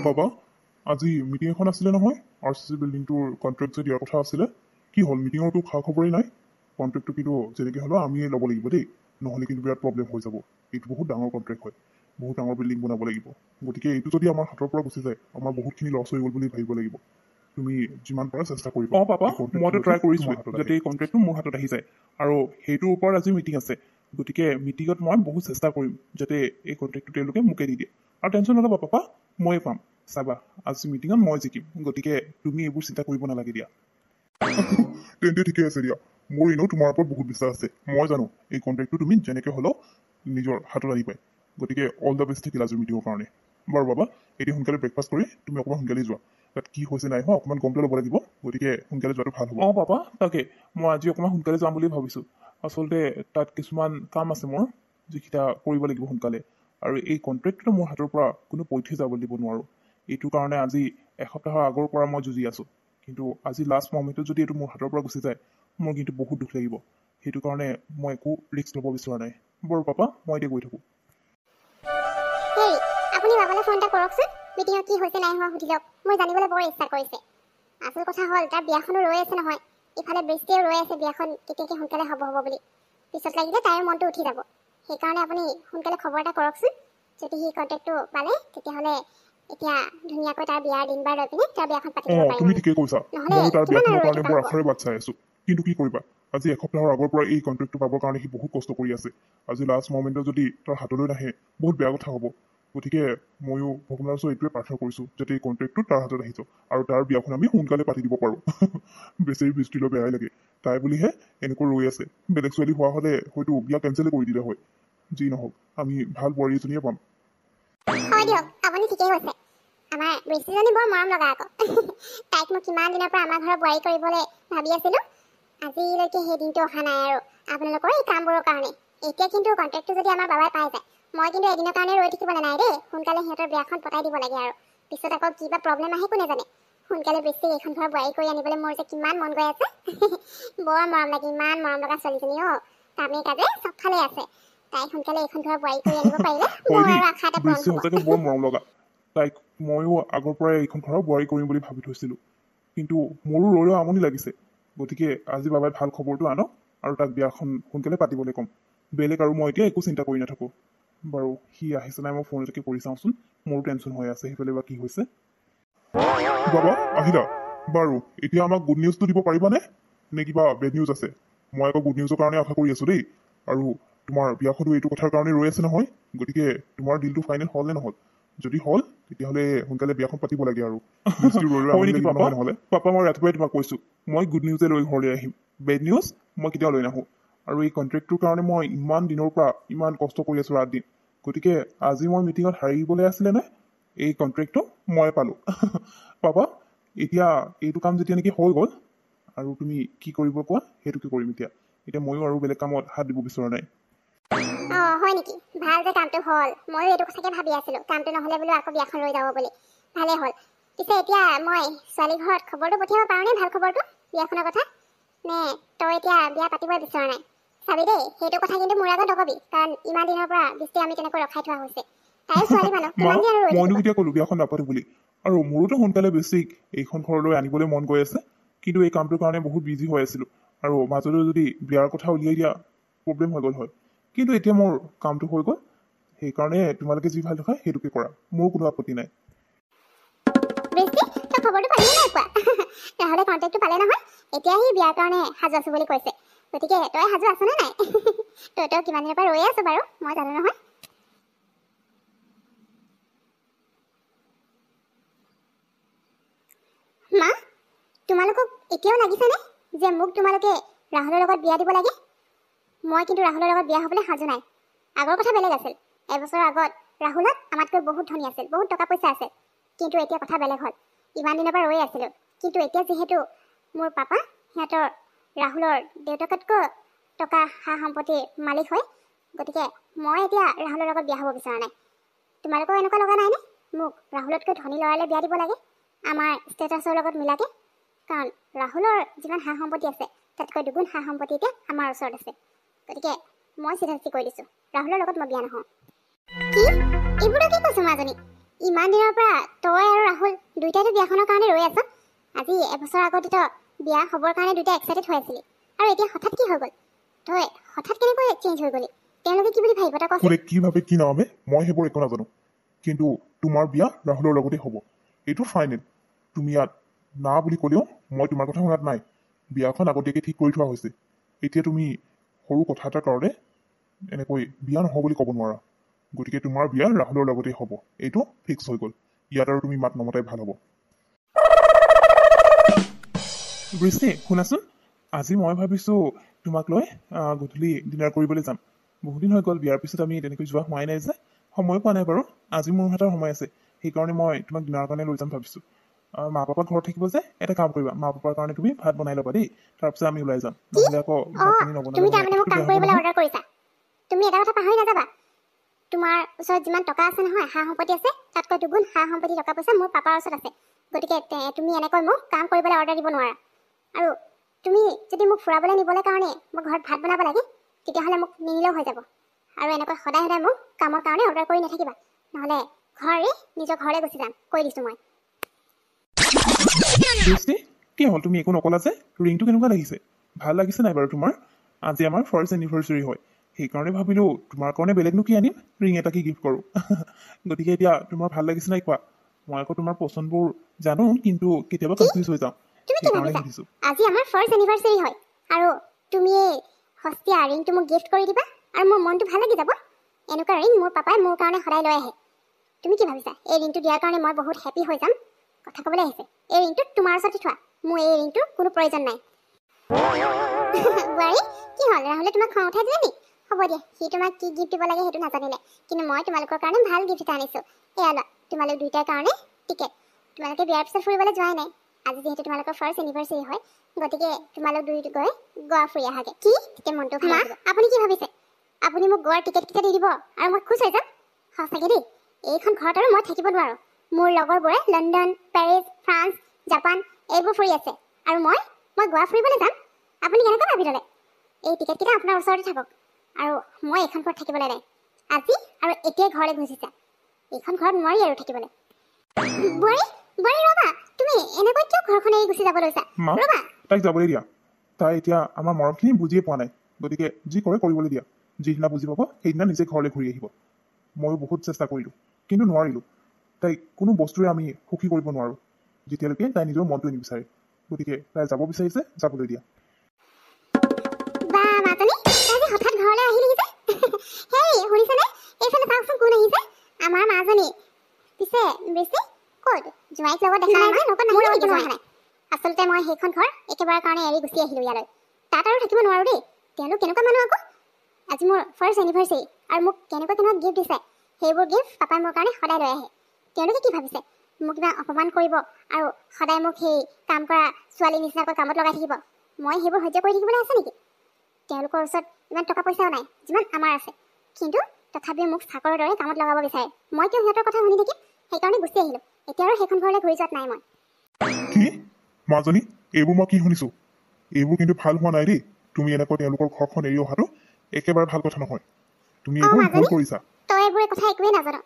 বাবা আজি মিটিং এখন আছিলে নহয় RCC বিল্ডিংটোৰ কণ্ট্ৰেক্ট যে দিয়াৰ কথা আছিলে কি হ'ল মিটিঙৰতো খা খবৰেই নাই কণ্ট্ৰেক্টটো কিন্তু যেনেকৈ হ'লেও আমিয়ে ল'ব লাগিব দেই নহ'লে কিন্তু বিৰাট প্ৰব্লেম হৈ যাব এইটো বহুত ডাঙৰ কণ্ট্ৰেক্ট হয় বহুত ডাঙৰ বিল্ডিং বনাব লাগিব গতিকে এইটো যদি আমাৰ হাতৰ পৰা গুচি যায় আমাৰ বহুতখিনি লছ হৈ গ'ল বুলি ভাবিব লাগিব তুমি যিমান পাৰা চেষ্টা কৰিবা পাপা মইতো ট্ৰাই কৰিছোঁ তোমাৰ হাতত যাতে আহে। এই কণ্ট্ৰেক্টটো মোৰ হাতত আহি যায় আৰু সেইটোৰ ওপৰত আজি মিটিং আছে গতিকে মিটিঙত মই বহুত চেষ্টা কৰিম যাতে এই কণ্ট্ৰেক্টটো তেওঁলোকে মোকে দি দিয়ে আৰু টেনশ্যন নল'বা পাপা ময়ে পাম চাবা আজি মিটিঙত মই জিকিম গতিকে তুমি এইবোৰ চিন্তা কৰিব নালাগে দিয়া তেন্তে ঠিকে আছে দিয়া মোৰ এনেও তোমাৰ ওপৰত বহুত বিশ্বাস আছে মই জানো এই কণ্ট্ৰেক্টটো তুমি যেনেকৈ হ'লেও নিজৰ হাতত আনি পায় গতিকে অল দ্য বেষ্ট থাকিল আজিৰ মিটিঙৰ কাৰণে বাৰু বাবা এতিয়া সোনকালে ব্ৰেকফাষ্ট কৰি তুমি অকণমান সোনকালে যোৱা তাত কি হৈছে নাই হোৱা অকণমান গম ল'ব লাগিব গতিকে সোনকালে যোৱাটো ভাল হ'ব পাপা তাকে মই আজি অকণমান সোনকালে যাম বুলি ভাবিছোঁ আচলতে তাত কিছুমান কাম আছে মোৰ যিকেইটা কৰিব লাগিব সোনকালে আৰু এই কণ্ট্ৰেক্টটো মোৰ হাতৰ পৰা কোনো পধ্যে যাব দিব নোৱাৰোঁ এইটো কাৰণে আজি এসপ্তাহৰ আগৰ পৰা মই যুঁজি আছোঁ কিন্তু আজি লাষ্ট মমেণ্টত যদি এইটো মোৰ হাতৰ পৰা গুচি যায় মোৰ কিন্তু বহুত দুখ লাগিব সেইটো কাৰণে মই একো ৰিস্ক ল'ব বিচৰা নাই বাৰু পাপা মই এতিয়া গৈ থাকোঁ হেৰি আপুনি বাবালৈ ফোন এটা কৰকচোন মিটিঙত কি হৈছে নাই হোৱা সুধি লওক মই জানিবলৈ বৰ ইচ্ছা কৰিছে আচল কথা হ'ল তাৰ বিয়াখনো ৰৈ আছে নহয় ইফালে বৃষ্টিয়েও ৰৈ আছে বিয়াখন কেতিয়াকৈ সোনকালে হ'ব বুলি পিছত লাগিলে তাইৰ মনটো উঠি যাব সেইকাৰণে আপুনি সোনকালে খবৰ এটা কৰকচোন যদি সি কণ্টেক্টটো পালে তেতিয়াহ'লে এতিয়া ধুনীয়াকৈ তাৰ বিয়াৰ দিন বাৰ লৈ পিনে তাৰ বিয়াখন পাতি দিব পাৰিম তুমি ঠিকেই কৈছা নহ'লে ময়ো তাৰ কিমান বিয়াখনৰ আৰু কাৰণে ৰৈ বৰ থকা হ'ব আশাৰে বাট চাই আছো কিন্তু কি কৰিবা আজি এসপ্তাহৰ আগৰ পৰা এই কণ্ট্ৰেক্টটো পাবৰ কাৰণে সি বহুত কষ্ট কৰি আছে আজি লাষ্ট মমেণ্টত যদি তাৰ হাতলৈ নাহে বহুত বেয়া কথা হ'ব গতিকে ময়ো ভগৱানৰ ওচৰত এইটোৱে প্ৰাৰ্থনা কৰিছোঁ যাতে এই কণ্ট্ৰেক্টটো তাৰ হাতত আহি যাওক আৰু তাৰ বিয়াখন আমি সোনকালে পাতি দিব পাৰোঁ বেচেৰি বৃষ্টিলৈ বেয়াই লাগে তাই বুলিহে এনেকৈ ৰৈ আছে বেলেগ ছোৱালী হোৱা হ'লে হয়তো বিয়া কেঞ্চেলে কৰি দিলে হয় যি নহওক আমি ভাল বোৱাৰী এজনীয়ে পাম হয় দিয়ক আপুনি ঠিকেই কৈছে আমাৰ বৃষ্টিজনী বৰ মৰম লগা আকৌ তাইক মই কিমান দিনৰ পৰা আমাৰ ঘৰৰ বোৱাৰী কৰিবলৈ ভাবি আছিলোঁ আজিলৈকে সেই দিনটো অহা নাই আৰু আপোনালোকৰ এই কামবোৰৰ কাৰণে এতিয়া কিন্তু কণ্ট্ৰেক্টটো যদি আমাৰ বাবাই পাই যায় মই কিন্তু এদিনৰ কাৰণে ৰৈ থাকিবলৈ নাই দেই সোনকালে সিহঁতৰ বিয়াখন পতাই দিব লাগে আৰু পিছত আকৌ কিবা প্ৰব্লেম আহে কোনে জানে সোনকালে বৃষ্টিক এইখন ঘৰৰ বোৱাৰী কৰি আনিবলৈ মোৰ যে কিমান মন গৈ আছে বৰ মৰম লাগে ইমান মৰম লগা ছোৱালীজনী কামে কাজে চবফালে আছে তাইক সোনকালে এইখন ঘৰৰ বোৱাৰী কৰি আনিব পাৰিলে মোৰ আৰু আশা এটা পূৰণ বৃষ্টি হ'ব সঁচাকৈ বৰ মৰম লগা তাইক ময়ো আগৰ পৰাই এইখন ঘৰৰ বোৱাৰী কৰিম বুলি ভাবি থৈছিলোঁ কিন্তু মোৰো ৰৈ আমনি লাগিছে গতিকে আজি বাবাই ভাল খবৰটো আনক আৰু তাক বিয়াখন সোনকালে পাতিবলৈ ক'ম বেলেগ আৰু মই এতিয়া একো চিন্তা কৰি নাথাকোঁ বাৰু সি আহিছে নাই মই ফোন এটাকে কৰি চাওঁচোন মোৰো টেনশ্যন হৈ আছে সেইফালে বা কি হৈছে বাবা আহিলা বাৰু এতিয়া আমাক গুড নিউজটো দিব পাৰিবানে নে কিবা বেড নিউজ আছে মই আকৌ গুড নিউজৰ কাৰণে আশা কৰি আছোঁ দেই আৰু তোমাৰ বিয়াখনো এইটো কথাৰ কাৰণে ৰৈ আছে নহয় গতিকে তোমাৰ ডিলটো ফাইনেল হ'ল নে নহ'ল যদি হ'ল তেতিয়াহ'লে সোনকালে বিয়াখন পাতিব লাগে আৰু হয় নেকি পাপা পাপা মই ৰাতিপুৱাই তোমাক কৈছোঁ মই গুড নিউজে লৈ ঘৰলৈ আহিম বেড নিউজ মই কেতিয়াও লৈ নাহোঁ আৰু এই কণ্ট্ৰেক্টটোৰ কাৰণে মই ইমান দিনৰ পৰা ইমান কষ্ট কৰি আছোঁ ৰাত দিন গতিকে আজি মই মিটিঙত হাৰিবলৈ আছিলে নে এই কণ্ট্ৰেক্টটো মই পালোঁ পাপা এতিয়া এইটো কাম যেতিয়া নেকি হৈ গ'ল আৰু তুমি কি কৰিব কোৱা সেইটোকে কৰিম এতিয়া ময়ো আৰু বেলেগ কামত হাত দিব বিচৰা নাই হয় নেকি ভাল যে কামটো হ'ল ময়ো এইটো কথাকে ভাবি আছিলোঁ কামটো নহ'লে বোলো আকৌ বিয়াখন ৰৈ যাব বুলি ভালে হ'ল পিছে এতিয়া মই ছোৱালী ঘৰত খবৰটো পঠিয়াব পাৰোঁনে ভাল খবৰটো বিয়াখনৰ কথা নে তই এতিয়া বিয়া পাতিবই বিচৰা নাই চাবি দেই সেইটো কথা কিন্তু মোৰ আগত নকবি কাৰণ ইমান দিনৰ পৰা বৃষ্টি আমি তেনেকৈ ৰখাই থোৱা হৈছে তাইও ছোৱালী মানুহ মা কিমান দিন আৰু ৰৈ মইনো থাকিব কেতিয়া ক'লো বিয়াখন নাপাতো বুলি আৰু মোৰোতো সোনকালে বেছিক এইখন ঘৰলৈ আনিবলৈ মন গৈ আছে কিন্তু এই কামটোৰ কাৰণে বহুত বিজি হৈ আছিলোঁ আৰু মাজলৈ যদি বিয়াৰ কথা উলিয়াই দিয়া প্ৰব্লেম হৈ গ'ল হয় কিন্তু এতিয়া মোৰ কামটো হৈ গ'ল সেইকাৰণে তোমালোকে যি ভাল দেখা সেইটোকে কৰা মোৰ কোনো আপত্তি নাই বৃষ্টি তই খবৰটো পালি নাই পোৱা নহ'লে কণ্টেক্টটো পালে নহয় এতিয়া সি বিয়াৰ কাৰণে সাজু আছোঁ বুলি কৈছে গতিকে তই সাজু আছনে নাই তই কিমান দিনৰ পৰা ৰৈ আছোঁ বাৰু মই জানো নহয় মা তোমালোকক এতিয়াও লাগিছেনে যে মোক তোমালোকে ৰাহুলৰ লগত বিয়া দিব লাগে মই কিন্তু ৰাহুলৰ লগত বিয়া হ'বলৈ সাজু নাই আগৰ কথা বেলেগ আছিল এবছৰৰ আগত ৰাহুলত আমাতকৈ বহুত ধনী আছিল বহুত টকা পইচা আছে কিন্তু এতিয়া কথা বেলেগ হ'ল ইমান দিনৰ পৰা ৰৈ আছিলোঁ কিন্তু এতিয়া যিহেতু মোৰ পাপা সিহঁতৰ ৰাহুলৰ দেউতাকতকৈ টকা সা সম্পত্তিৰ মালিক হয় গতিকে মই এতিয়া ৰাহুলৰ লগত বিয়া হ'ব বিচৰা নাই তোমালোকৰ এনেকুৱা লগা নাইনে মোক ৰাহুলতকৈ ধনী ল'ৰালৈ বিয়া দিব লাগে আমাৰ ষ্টেটাছৰ লগত মিলাকে কাৰণ ৰাহুলৰ যিমান সা সম্পত্তি আছে তাতকৈ দুগুণ সা সম্পত্তি এতিয়া আমাৰ ওচৰত আছে গতিকে মই চিধা কৈ দিছোঁ ৰাহুলৰ লগত মই বিয়া নহওঁ কি এইবোৰকে কৈছোঁ মাজনী ইমান দিনৰ পৰা তই আৰু ৰাহুল দুইটাইতো বিয়াখনৰ কাৰণে ৰৈ আছ। আজি এবছৰ আগতেতো বিয়া হ'বৰ কাৰণে দুইটা এক্সাইটেড হৈ আছিলি, আৰু এতিয়া হঠাৎ কি হৈ গ'ল? তই হঠাৎ কেনেকৈ চেঞ্জ হৈ গ'লি? তেওঁলোকে কি বুলি ভাবিব তই কচোন? কোনে কি ভাবে কি নাভাবে মই সেইবোৰ একো নাজানো, কিন্তু তোমাৰ বিয়া ৰাহুলৰ লগতে হ'ব, এইটো ফাইনেল। তুমি ইয়াত না বুলি ক'লেও মই তোমাৰ কথা শুনাত নাই। বিয়াখন আগতীয়াকৈ ঠিক কৰি থোৱা হৈছে। এতিয়া তুমি সৰু কথা এটাৰ কাৰণে এনেকৈ বিয়া নহওঁ বুলি ক'ব নোৱাৰা। গতিকে তোমাৰ বিয়া ৰাহুলৰ লগতে হ'ব, এইটো ফিক্স হৈ গ'ল। ইয়াত আৰু তুমি মাত নমতাই ভাল হ'ব। বৃষ্টি শুনাচোন, আজি মই ভাবিছোঁ তোমাক লৈ গধূলি ডিনাৰ কৰিবলৈ যাম। বহুত দিন হৈ গ'ল বিয়াৰ পিছত আমি তেনেকৈ যোৱা হোৱাই নাই যে, সময় পোৱা নাই বাৰু। আজি মোৰ হাতৰ সময় আছে, সেইকাৰণে মই তোমাক ডিনাৰৰ কাৰণে লৈ যাম ভাবিছোঁ। মা পাপা ঘৰত থাকিব যে, এটা কাম কৰিবা, মা পাপাৰ কাৰণে তুমি ভাত বনাই ল'বা দেই, তাৰপিছত আমি ওলাই যাম। নহ'লে আকৌ ভাত পানী তুমি তাৰমানে মোক কাম কৰিবলৈ নবনালে অৰ্ডাৰ কৰিছা। তুমি এটা কথা পাহৰি নাযাবা, তোমাৰ ওচৰত যিমান টকা আছে নহয়, সা সম্পত্তি আছে, তাতকৈ দুগুণ সা সম্পত্তি টকা পইচা মোৰ পাপাৰ ওচৰত আছে। গতিকে তুমি এনেকৈ মোক কাম কৰিবলৈ অৰ্ডাৰ দিব নোৱাৰা। আৰু তুমি যদি মোক ফুৰাবলৈ নিবলৈ কাৰণে মোৰ ঘৰত ভাত বনাব লাগে, তেতিয়াহ'লে মোক নিনিলেও হৈ যাব। আৰু এনেকৈ সদায় সদায় মোক কামৰ কাৰণে অৰ্ডাৰ কৰি নাথাকিবা, নহ'লে ঘৰে নিজৰ ঘৰলৈ গুচি যাম, কৈ দিছোঁ মই। বৃষ্টি কি হ'ল, তুমি একো নকলা যে? ৰিংটো কেনেকুৱা লাগিছে? ভাল লাগিছে নাই বাৰু তোমাৰ? আজি আমাৰ ফাৰ্ষ্ট এনিভাৰ্চাৰী হয়, সেইকাৰণে ভাবিলোঁ তোমাৰ কাৰণে বেলেগনো কি আনিম, ৰিং এটা কি গিফ্ট কৰোঁ। গতিকে এতিয়া তোমাৰ ভাল লাগিছে নাই কোৱা? মই আকৌ তোমাৰ পচন্দবোৰ জানো, কিন্তু কেতিয়াবা কনফিউজ হৈ যাওঁ, তুমি কি সেইকাৰণে ভাবিছা সুধিছোঁ। আজি আমাৰ ফাৰ্ষ্ট এনিভাৰ্চাৰী হয়, আৰু তুমি এই সস্তীয়া ৰিংটো মোক গিফ্ট কৰি দিবা, আৰু মোৰ মনটো ভাল লাগি যাব? এনেকুৱা ৰিং মোৰ পাপাই মোৰ কাৰণে সদায় লৈ আহে। তুমি কি ভাবিছা এই ৰিংটো দিয়াৰ কাৰণে মই বহুত হেপী হৈ যাম? কথা ক'বলৈ আহিছে, এই ৰিংটো তোমাৰ ওচৰতে থোৱা, মোৰ এই ৰিংটোৰ কোনো প্ৰয়োজন নাই। বোৱাৰী কি হ'ল, ৰাহুলে তোমাক খং উঠাই দিলে নি? হ'ব দিয়া, সি তোমাক কি গিফ্ট দিব লাগে সেইটো নাজানিলে, কিন্তু মই তোমালোকৰ কাৰণে ভাল গিফ্ট এটা আনিছোঁ। এয়া লোৱা, তোমালোক দুইটাৰ কাৰণে টিকেট। তোমালোকে বিয়াৰ পিছত ফুৰিবলৈ যোৱাই নাই, আজি যিহেতু তোমালোকৰ ফাৰ্ষ্ট এনিভাৰ্চাৰী হয়, গতিকে তোমালোক দুইটা গৈ গোৱা ফুৰি আহাগে। কি তেতিয়া মনটো ভাল লাগিব। আপুনি কি ভাবিছে আপুনি মোক গোৱাৰ টিকেট কেইটা দি দিব আৰু মই খুচ হৈ যাম? সঁচাকে দেই, এইখন ঘৰত আৰু মই থাকিব নোৱাৰোঁ। মোৰ লগৰবোৰে লণ্ডন, পেৰিছ, ফ্ৰান্স, জাপান এইবোৰ ফুৰি আছে, আৰু মই গোৱা ফুৰিবলৈ যাম? আপুনি কেনেকৈ ভাবি ল'লে? এই টিকেটকেইটা আপোনাৰ ওচৰতে থাকক, আৰু মই এইখন ঘৰত থাকিবলৈ নাই। আজি আৰু এতিয়াই ঘৰলৈ গুচি যা, এইখন ঘৰত নোৱাৰি আৰু থাকিবলৈ। বোৱাৰী বোৱাৰী ৰ'বা, তুমি এনেকৈ কিয় ঘৰখন এৰি গুচি যাব লৈছা? মা, ৰ'বা। তাইক যাবলৈ দিয়া। তাই এতিয়া আমাৰ মৰমখিনি বুজিয়ে পোৱা নাই, গতিকে যি কৰে কৰিবলৈ দিয়া। যিদিনা বুজি পাব সেইদিনা নিজে ঘৰলৈ ঘূৰি আহিব। ময়ো বহুত চেষ্টা কৰিলোঁ, কিন্তু নোৱাৰিলোঁ। তাইক কোনো বস্তুৰে আমি সুখী কৰিব নোৱাৰোঁ, যেতিয়ালৈকে তাই নিজৰ মনটোৱে নিবিচাৰে। গতিকে তাই যাব বিচাৰিছে, যাবলৈ দিয়া। বা মাজনী, তাই যে হঠাৎ ঘৰলৈ আহিলি যে। হেই শুনিছেনে, এইফালে চাওকচোন কোন আহিছে, আমাৰ মাজনী। পিছে বৃষ্টি ক'ত? জোঁৱাইক লগত দেখা নাই যে, লগত নাহিলে নেকি জোঁৱাই? আচলতে মই সেইখন ঘৰ একেবাৰে কাৰণে এৰি গুচি আহিলোঁ ইয়ালৈ। তাত আৰু থাকিব নোৱাৰোঁ দেই, তেওঁলোক কেনেকুৱা মানুহ আকৌ। আজি মোৰ ফাৰ্ষ্ট এনিভাৰ্চাৰী, আৰু মোক কেনেকুৱা গিফ্ট দিছে, সেইবোৰ গিফ্ট পাপাই মোৰ কাৰণে সদায় লৈ আহে। তেওঁলোকে কি ভাবিছে, মোক কিবা অপমান কৰিব আৰু সদায় মোক সেই কাম কৰা ছোৱালী নিচিনাকৈ কামত লগাই থাকিব? মই সেইবোৰ সহ্য কৰি থাকিবলৈ আছে নেকি? তেওঁলোকৰ ওচৰত ইমান টকা পইচাও নাই যিমান আমাৰ আছে, কিন্তু তথাপিও মোক চাকৰৰ দৰে কামত লগাব বিচাৰে। মই কিয় সিহঁতৰ কথা শুনি থাকিম? সেইকাৰণে গুচি আহিলোঁ। এতিয়া আৰু সেইখন ঘৰলৈ ঘূৰি যোৱাত নাই মই। কি মাজনী, এইবোৰ মই কি শুনিছোঁ? এইবোৰ কিন্তু ভাল হোৱা নাই দেই। তুমি এনেকৈ তেওঁলোকৰ ঘৰখন এৰি অহাটো একেবাৰে ভাল কথা নহয়। তুমি এইবোৰ ভুল কৰিছা। তই এইবোৰ কথা একোৱেই নাজানো।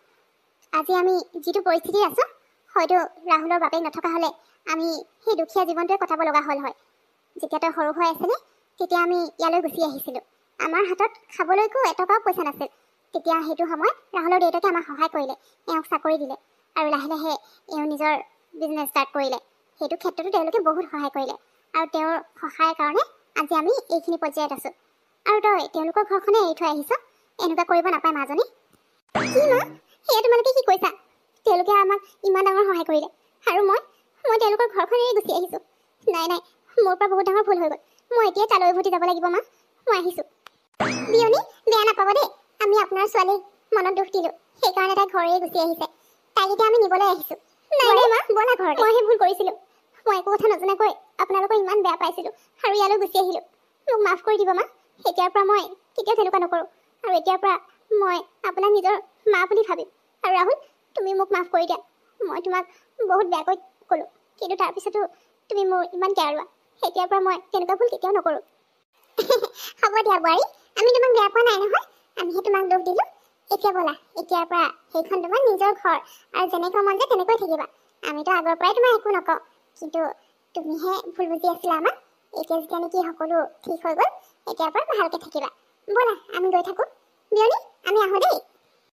আজি আমি যিটো পৰিস্থিতিত আছোঁ, হয়তো ৰাহুলৰ বাপেক নথকা হ'লে আমি সেই দুখীয়া জীৱনটোৱে কটাব লগা হ'ল হয়। যেতিয়া তই সৰু হৈ আছিলি, তেতিয়া আমি ইয়ালৈ গুচি আহিছিলোঁ। আমাৰ হাতত খাবলৈকো এটকাও পইচা নাছিল। তেতিয়া সেইটো সময়ত ৰাহুলৰ দেউতাকে আমাক সহায় কৰিলে, এওঁক চাকৰি দিলে, আৰু লাহে লাহে এওঁ নিজৰ বিজনেছ ষ্টাৰ্ট কৰিলে। সেইটো ক্ষেত্ৰতো তেওঁলোকে বহুত সহায় কৰিলে, আৰু তেওঁৰ সহায়ৰ কাৰণে আজি আমি এইখিনি পৰ্যায়ত আছোঁ। আৰু তই তেওঁলোকৰ ঘৰখনে এৰি থৈ আহিছ? এনেকুৱা কৰিব নাপায় মাজনী। কি মা, সেয়া তোমালোকে কি কৈছা? তেওঁলোকে আমাক ইমান ডাঙৰ সহায় কৰিলে, আৰু মই তেওঁলোকৰ ঘৰখন এৰি গুচি আহিছোঁ। নাই নাই, মোৰ পৰা বহুত ডাঙৰ ভুল হৈ গ'ল। মই এতিয়াই তালৈ উভতি যাব লাগিব মা, মই আহিছোঁ। বিয়নী, বেয়া নাপাব দেই, আমি আপোনাৰ ছোৱালীক মনত দুখ দিলোঁ, সেইকাৰণে তাই ঘৰ এৰি গুচি আহিছে। তাইক এতিয়া আমি নিবলৈ আহিছোঁ। নাই নাই মা, ব'লা ঘৰলৈ। মইহে ভুল কৰিছিলোঁ। মই একো কথা নজনাকৈ আপোনালোকক ইমান বেয়া পাইছিলোঁ, আৰু ইয়ালৈ গুচি আহিলোঁ। মোক মাফ কৰি দিব মা, এতিয়াৰ পৰা মই কেতিয়াও তেনেকুৱা নকৰোঁ, আৰু এতিয়াৰ পৰা মই আপোনাক নিজৰ মা বুলি ভাবিম। আৰু ৰাহুল, তুমি মোক মাফ কৰি দিয়া। মই তোমাক বহুত বেয়াকৈ ক'লোঁ, কিন্তু তাৰপিছতো তুমি মোৰ ইমান কেয়াৰুৱা। এতিয়াৰ পৰা মই তেনেকুৱা ভুল কেতিয়াও নকৰোঁ। হ'ব দিয়া বোৱাৰী, আমি তোমাক বেয়া পোৱা নাই নহয়, আমিহে তোমাক দুখ দিলোঁ। এতিয়া ব'লা এতিয়াৰ পৰা সেইখন তোমাৰ নিজৰ ঘৰ আৰু যেনেকৈ মন যায় তেনেকৈ থাকিবা আমিতো আগৰ পৰাই তোমাৰ একো নকওঁ কিন্তু তুমিহে ভুল বুজি আছিলা আমাক এতিয়া যেতিয়া নেকি সকলো ঠিক হৈ গ'ল এতিয়াৰ পৰা ভালকৈ থাকিবা ব'লা আমি গৈ থাকোঁ বিয়নী আমি আহোঁ দেই